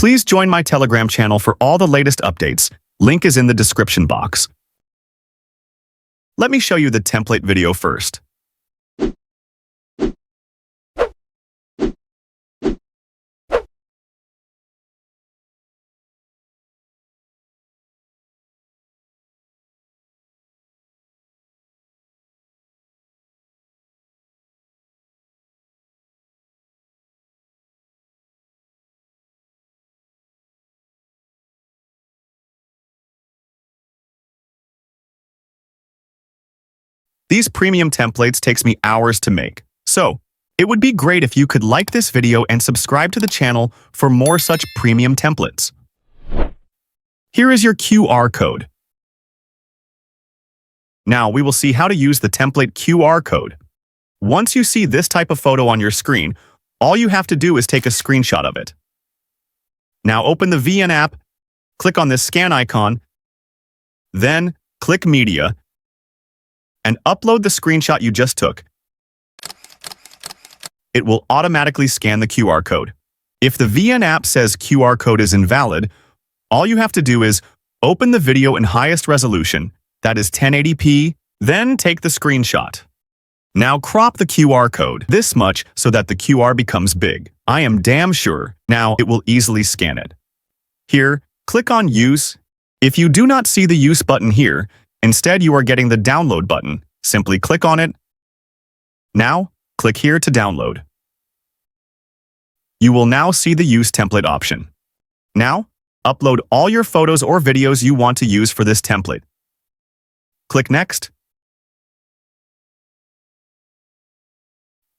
Please join my Telegram channel for all the latest updates. Link is in the description box. Let me show you the template video first. These premium templates takes me hours to make, so it would be great if you could like this video and subscribe to the channel for more such premium templates. Here is your QR code. Now we will see how to use the template QR code. Once you see this type of photo on your screen, all you have to do is take a screenshot of it. Now open the VN app, click on this scan icon, then click Media, and upload the screenshot you just took. It will automatically scan the QR code. If the VN app says QR code is invalid, all you have to do is open the video in highest resolution, that is 1080p, then take the screenshot. Now crop the QR code this much so that the QR becomes big. I am damn sure now it will easily scan it. Here, click on Use. If you do not see the Use button here, instead you are getting the Download button. Simply click on it. Now, click here to download. You will now see the Use Template option. Now, upload all your photos or videos you want to use for this template. Click Next.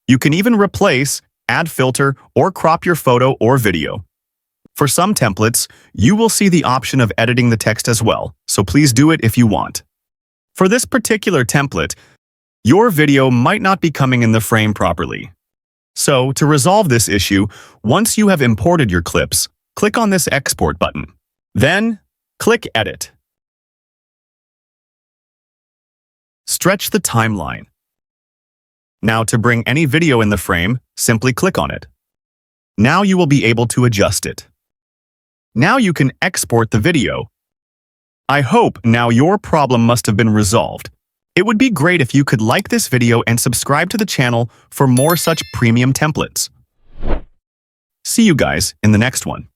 You can even replace, add filter, or crop your photo or video. For some templates, you will see the option of editing the text as well, so please do it if you want. For this particular template, your video might not be coming in the frame properly. So, to resolve this issue, once you have imported your clips, click on this Export button. Then, click Edit. Stretch the timeline. Now, to bring any video in the frame, simply click on it. Now you will be able to adjust it. Now you can export the video. I hope now your problem must have been resolved. It would be great if you could like this video and subscribe to the channel for more such premium templates. See you guys in the next one.